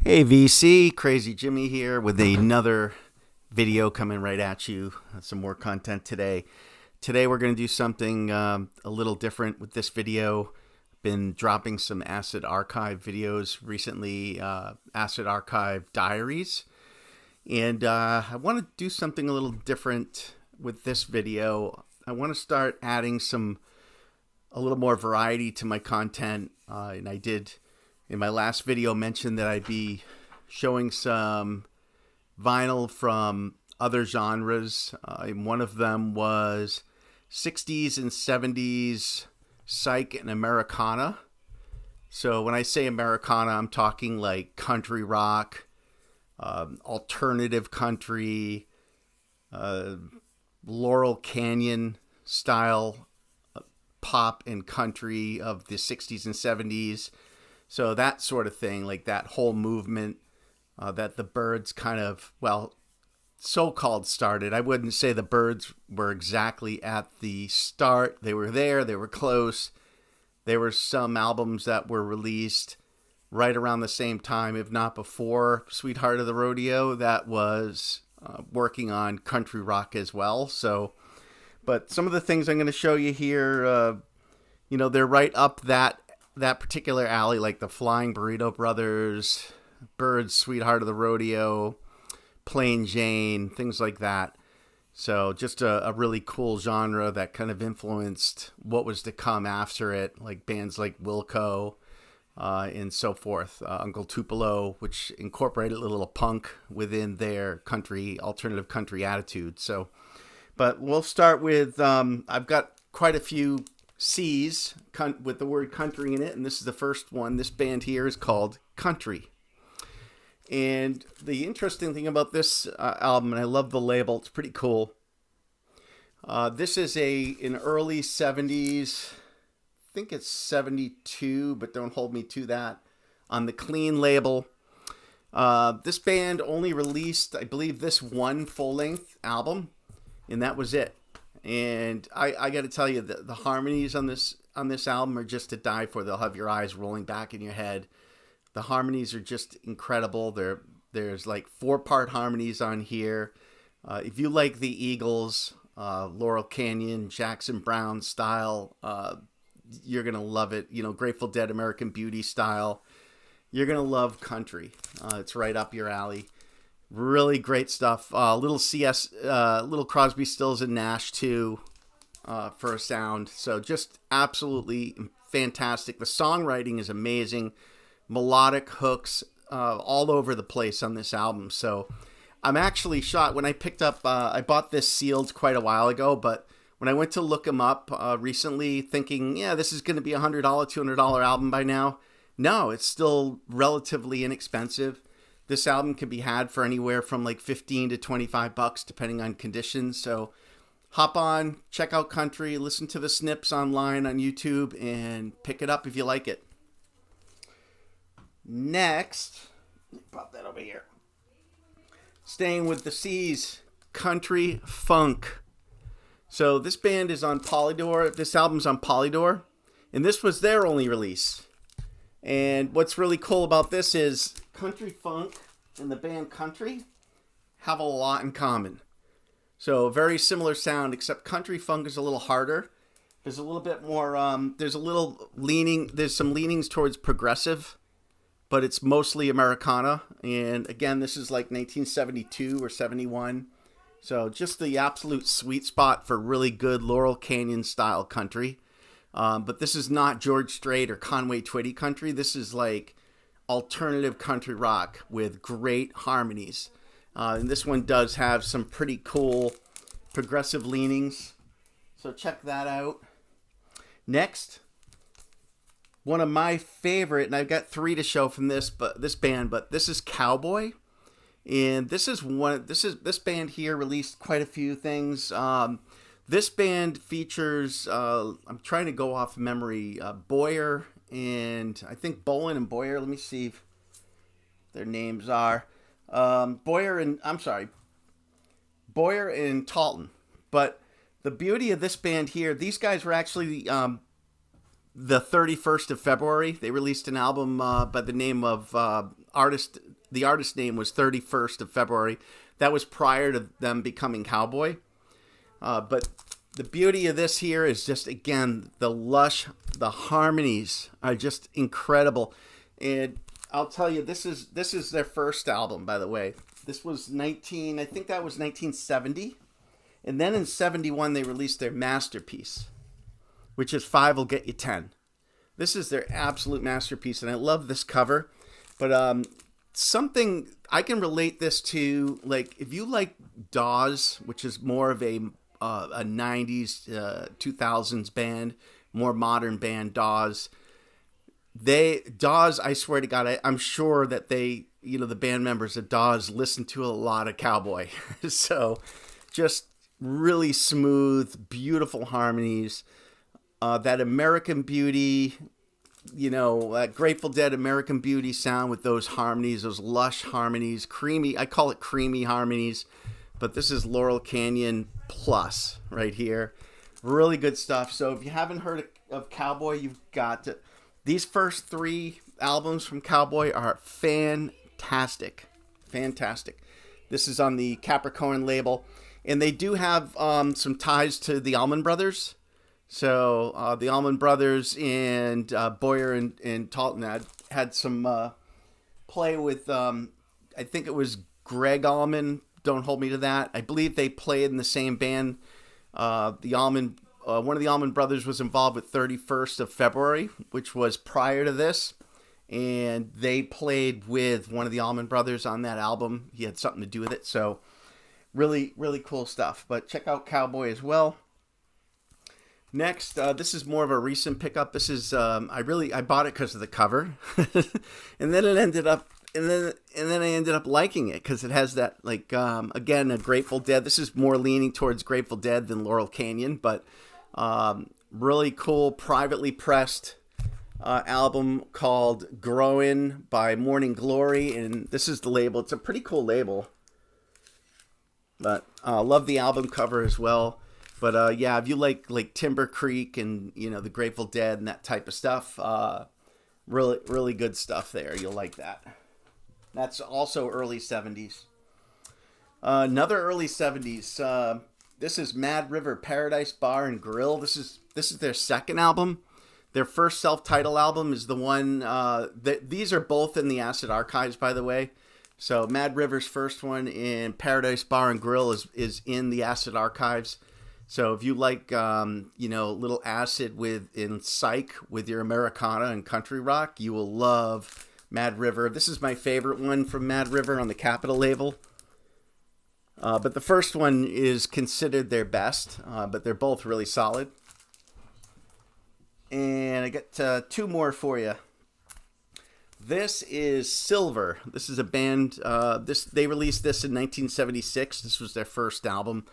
Hey VC, Crazy Jimmy here with another video coming right at you. Some more content today. Today we're going to do something a little different with this video. Been dropping some Acid Archive videos recently, Acid Archive diaries. And I want to do something a little different with this video. I want to start adding a little more variety to my content. And I did in my last video mention that I'd be showing some vinyl from other genres. One of them was 60s and 70s psych and Americana. So when I say Americana, I'm talking like country rock, alternative country, Laurel Canyon style pop and country of the 60s and 70s. So that sort of thing, like that whole movement that the Byrds kind of, well, so-called started. I wouldn't say the Byrds were exactly at the start. They were there. They were close. There were some albums that were released right around the same time, if not before Sweetheart of the Rodeo, that was working on country rock as well. So, but some of the things I'm going to show you here, they're right up that particular alley, like the Flying Burrito Brothers, Byrds, Sweetheart of the Rodeo, Plain Jane, things like that. So just a really cool genre that kind of influenced what was to come after it, like bands like Wilco and so forth. Uncle Tupelo, which incorporated a little punk within their alternative country attitude. So, but we'll start with, I've got quite a few C's with the word country in it, and this is the first one. This band here is called Country. And the interesting thing about this album, and I love the label, it's pretty cool. This is an early 70s, I think it's 72, but don't hold me to that, on the Clean label. This band only released, I believe, this one full-length album, and that was it. And I got to tell you, the harmonies on this album are just to die for. They'll have your eyes rolling back in your head. The harmonies are just incredible. There's like 4-part harmonies on here. If you like the Eagles, Laurel Canyon, Jackson Browne style, you're going to love it. Grateful Dead, American Beauty style. You're going to love country. It's right up your alley. Really great stuff. Little Crosby, Stills, and Nash too, for a sound. So just absolutely fantastic. The songwriting is amazing. Melodic hooks all over the place on this album. So I'm actually shocked. When I picked up, I bought this sealed quite a while ago, but when I went to look them up recently, thinking, yeah, this is going to be $100, $200 album by now. No, it's still relatively inexpensive. This album can be had for anywhere from like $15 to $25, depending on conditions. So hop on, check out Country, listen to the snips online on YouTube, and pick it up if you like it. Next, let me pop that over here. Staying with the C's, Country Funk. So this band is on Polydor. This album's on Polydor, and this was their only release. And what's really cool about this is Country Funk and the band Country have a lot in common. So very similar sound, except Country Funk is a little harder. There's a little bit more, there's some leanings towards progressive, but it's mostly Americana. And again, this is like 1972 or 71. So just the absolute sweet spot for really good Laurel Canyon style country. But this is not George Strait or Conway Twitty country. This is like alternative country rock with great harmonies. And this one does have some pretty cool progressive leanings. So check that out. Next, one of my favorite, and I've got 3 to show from this band, but this is Cowboy. And this band here released quite a few things. This band features, I'm trying to go off memory, Boyer and I think Bolin and Boyer. Let me see if their names are. Boyer and Talton. But the beauty of this band here, these guys were actually the 31st of February. They released an album by the name of artist the artist name was 31st of February. That was prior to them becoming Cowboy. But the beauty of this here is just, again, the harmonies are just incredible. And I'll tell you, this is their first album, by the way. This was I think that was 1970. And then in 71, they released their masterpiece, which is 5 Will Get You 10. This is their absolute masterpiece, and I love this cover. But something I can relate this to, like, if you like Dawes, which is more of a 90s, 2000s band, more modern band, Dawes. I swear to God, I'm sure that the band members of Dawes listen to a lot of Cowboy. So just really smooth, beautiful harmonies. That American Beauty, that Grateful Dead American Beauty sound with those harmonies, those lush harmonies, creamy, I call it creamy harmonies, but this is Laurel Canyon Plus right here. Really good stuff. So if you haven't heard of Cowboy, you've got to. These first 3 albums from Cowboy are fantastic. Fantastic. This is on the Capricorn label. And they do have some ties to the Allman Brothers. So the Allman Brothers and Boyer and Talton had some play with, I think it was Greg Allman. Don't hold me to that. I believe they played in the same band. One of the Allman Brothers was involved with 31st of February, which was prior to this. And they played with one of the Allman Brothers on that album. He had something to do with it. So really, really cool stuff. But check out Cowboy as well. Next, this is more of a recent pickup. This is I bought it because of the cover, and then I ended up liking it because it has that, like, again, a Grateful Dead. This is more leaning towards Grateful Dead than Laurel Canyon, but really cool privately pressed album called "Growin'" by Morning Glory, and this is the label. It's a pretty cool label, but love the album cover as well. But yeah, if you like Timber Creek and the Grateful Dead and that type of stuff, really, really good stuff there. You'll like that. That's also early 70s. Another early 70s. This is Mad River Paradise Bar and Grill. This is their second album. Their first self-titled album is the one these are both in the Acid Archives, by the way. So Mad River's first one and Paradise Bar and Grill is in the Acid Archives. So if you like, little acid in Psych with your Americana and country rock, you will love Mad River. This is my favorite one from Mad River on the Capitol label. But the first one is considered their best, but they're both really solid. And I got 2 more for you. This is Silver. This is a band. They released this in 1976. This was their first album.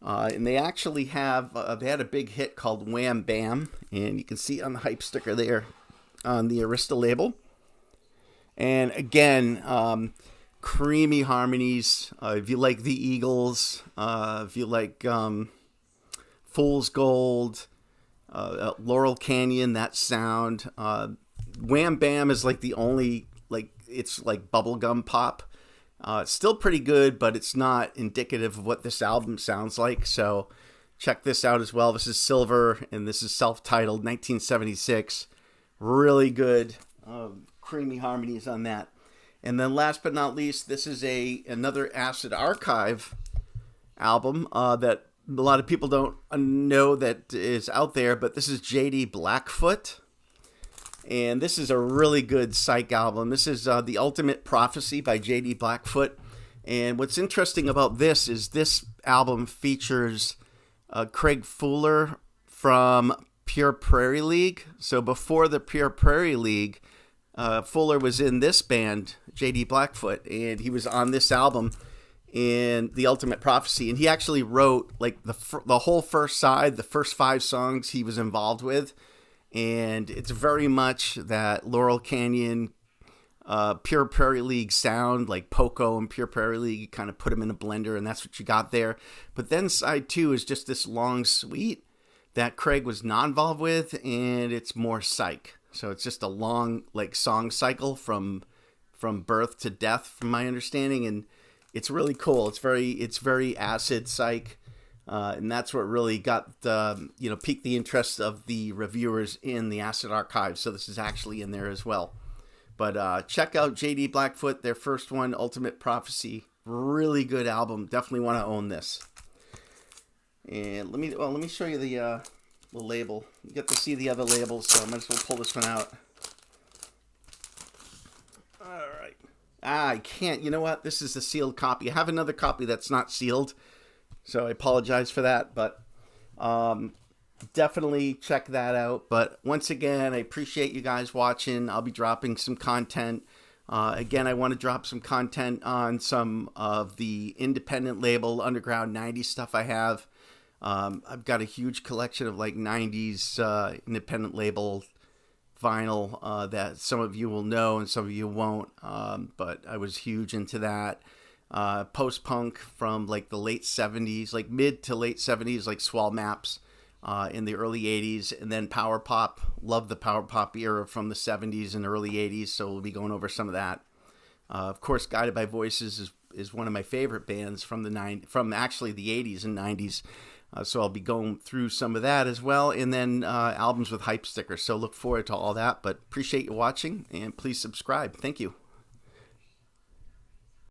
And they actually they had a big hit called Wham Bam, and you can see it on the hype sticker there on the Arista label. And again, creamy harmonies. If you like the Eagles, if you like Fool's Gold, Laurel Canyon, that sound. Wham Bam is like the only, it's like bubblegum pop. It's still pretty good, but it's not indicative of what this album sounds like. So check this out as well. This is Silver, and this is self-titled 1976. Really good, creamy harmonies on that. And then last but not least, this is another Acid Archive album that a lot of people don't know that is out there, but this is J.D. Blackfoot. And this is a really good Psych album. This is The Ultimate Prophecy by J.D. Blackfoot. And what's interesting about this is this album features Craig Fuller from Pure Prairie League. So before the Pure Prairie League, Fuller was in this band, J.D. Blackfoot, and he was on this album in The Ultimate Prophecy. And he actually wrote the whole first side, the first 5 songs he was involved with. And it's very much that Laurel Canyon, Pure Prairie League sound, like Poco and Pure Prairie League. You kind of put them in a blender, and that's what you got there. But then side 2 is just this long suite that Craig was not involved with, and it's more Psych. So it's just a long song cycle from from birth to death, from my understanding, and it's really cool. It's very acid psych, and that's what really got piqued the interest of the reviewers in the Acid Archive. So this is actually in there as well. But check out JD Blackfoot, their first one, Ultimate Prophecy. Really good album. Definitely want to own this. And let me show you the label. You get to see the other labels, so I might as well pull this one out. All right. I can't. You know what? This is a sealed copy. I have another copy that's not sealed, so I apologize for that. But definitely check that out. But once again, I appreciate you guys watching. I'll be dropping some content. Again, I want to drop some content on some of the independent label underground 90s stuff I have. I've got a huge collection of like 90s independent label vinyl that some of you will know and some of you won't. But I was huge into that. Post-punk from like the late 70s, like mid to late 70s, like Swell Maps in the early 80s. And then power pop. Love the power pop era from the 70s and early 80s. So we'll be going over some of that. Of course, Guided by Voices is one of my favorite bands from actually the 80s and 90s. So I'll be going through some of that as well, and then albums with hype stickers. So look forward to all that, but appreciate you watching, and please subscribe. Thank you.